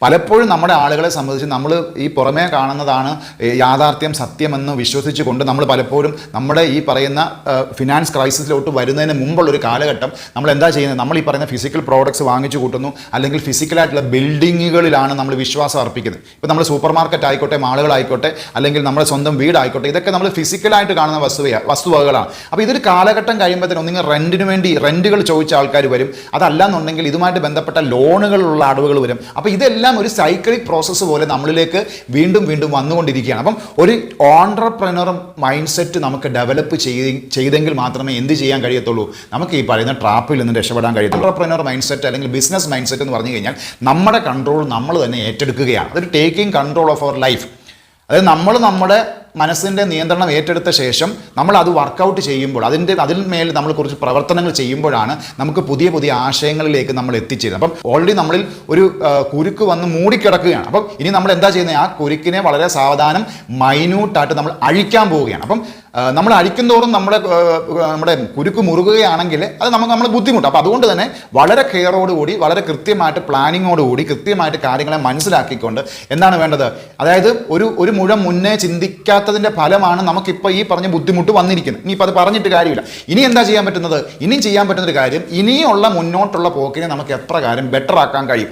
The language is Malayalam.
പലപ്പോഴും നമ്മുടെ ആളുകളെ സംബന്ധിച്ച് നമ്മൾ ഈ പുറമേ കാണുന്നതാണ് യാഥാർത്ഥ്യം, സത്യമെന്ന് വിശ്വസിച്ചുകൊണ്ട് നമ്മൾ പലപ്പോഴും നമ്മുടെ ഈ പറയുന്ന ഫിനാൻസ് ക്രൈസിസിലോട്ട് വരുന്നതിന് മുമ്പുള്ളൊരു കാലഘട്ടം നമ്മൾ എന്താ ചെയ്യുന്നത്? നമ്മൾ ഈ പറയുന്ന ഫിസിക്കൽ പ്രോഡക്ട്സ് വാങ്ങിച്ചു കൂട്ടുന്നു, അല്ലെങ്കിൽ ഫിസിക്കലായിട്ടുള്ള ബിൽഡിങ്ങുകളിലാണ് നമ്മൾ വിശ്വാസം അർപ്പിക്കുന്നത്. ഇപ്പോൾ നമ്മൾ സൂപ്പർ മാർക്കറ്റ് ആയിക്കോട്ടെ, മാളുകളായിക്കോട്ടെ, അല്ലെങ്കിൽ നമ്മുടെ സ്വന്തം വീടായിക്കോട്ടെ, ഇതൊക്കെ നമ്മൾ ഫിസിക്കലായിട്ട് കാണുന്ന വസ്തുവകകളാണ്. അപ്പോൾ ഇതൊരു കാലഘട്ടം കഴിയുമ്പോഴത്തേനും ഒന്നെങ്കിൽ റെൻറ്റിന് വേണ്ടി റെൻറ്റുകൾ ചോദിച്ച ആൾക്കാർ വരും, അതല്ലാന്നുണ്ടെങ്കിൽ ഇതുമായിട്ട് ബന്ധപ്പെട്ട ലോണുകളുള്ള അടവുകൾ വരും. അപ്പോൾ ഇതെല്ലാം ഒരു സൈക്ലിക് പ്രോസസ്സ് പോലെ നമ്മളിലേക്ക് വീണ്ടും വീണ്ടും വന്നുകൊണ്ടിരിക്കുകയാണ്. അപ്പം ഒരു ഓൺട്രപ്രനർ മൈൻഡ് സെറ്റ് നമുക്ക് ഡെവലപ്പ് ചെയ്തെങ്കിൽ മാത്രമേ എന്ത് ചെയ്യാൻ കഴിയത്തുള്ളൂ? നമുക്ക് ഈ പറയുന്ന ട്രാപ്പിൽ നിന്ന് രക്ഷപ്പെടാൻ കഴിയത്തുള്ളൂ. ഓൺട്രപ്രനർ മൈൻഡ് സെറ്റ് അല്ലെങ്കിൽ ബിസിനസ് മൈൻഡ് സെറ്റ് എന്ന് പറഞ്ഞു കഴിഞ്ഞാൽ നമ്മുടെ കൺട്രോൾ നമ്മൾ തന്നെ ഏറ്റെടുക്കുകയാണ്. അതൊരു taking control of our life. അതായത് നമ്മൾ നമ്മുടെ മനസ്സിൻ്റെ നിയന്ത്രണം ഏറ്റെടുത്ത ശേഷം നമ്മൾ അത് വർക്കൗട്ട് ചെയ്യുമ്പോൾ, അതിന്മേൽ നമ്മൾ കുറച്ച് പ്രവർത്തനങ്ങൾ ചെയ്യുമ്പോഴാണ് നമുക്ക് പുതിയ പുതിയ ആശയങ്ങളിലേക്ക് നമ്മൾ എത്തിച്ചേരുന്നത്. അപ്പം ഓൾറെഡി നമ്മളിൽ ഒരു കുരുക്ക് വന്ന് മൂടിക്കിടക്കുകയാണ്. അപ്പം ഇനി നമ്മൾ എന്താ ചെയ്യുന്നത്? ആ കുരുക്കിനെ വളരെ സാവധാനം മൈന്യൂട്ടായിട്ട് നമ്മൾ അഴിക്കാൻ പോവുകയാണ്. അപ്പം നമ്മൾ അഴിക്കുന്തോറും നമ്മുടെ കുരുക്ക് മുറുകുകയാണെങ്കിൽ അത് നമ്മൾ ബുദ്ധിമുട്ട്. അപ്പോൾ അതുകൊണ്ട് തന്നെ വളരെ കെയറോടുകൂടി, വളരെ കൃത്യമായിട്ട് പ്ലാനിങ്ങോടുകൂടി, കൃത്യമായിട്ട് കാര്യങ്ങളെ മനസ്സിലാക്കിക്കൊണ്ട് എന്താണ് വേണ്ടത്? അതായത് ഒരു മുഴം മുന്നേ ചിന്തിക്കാത്തതിൻ്റെ ഫലമാണ് നമുക്കിപ്പോൾ ഈ പറഞ്ഞ ബുദ്ധിമുട്ട് വന്നിരിക്കുന്നത്. ഇനിയിപ്പോൾ അത് പറഞ്ഞിട്ട് കാര്യമില്ല. ഇനി എന്താ ചെയ്യാൻ പറ്റുന്നത്? ഇനിയും ചെയ്യാൻ പറ്റുന്നൊരു കാര്യം, ഇനിയുള്ള മുന്നോട്ടുള്ള പോക്കിനെ നമുക്ക് എത്ര കാര്യം ബെറ്റർ ആക്കാൻ കഴിയും,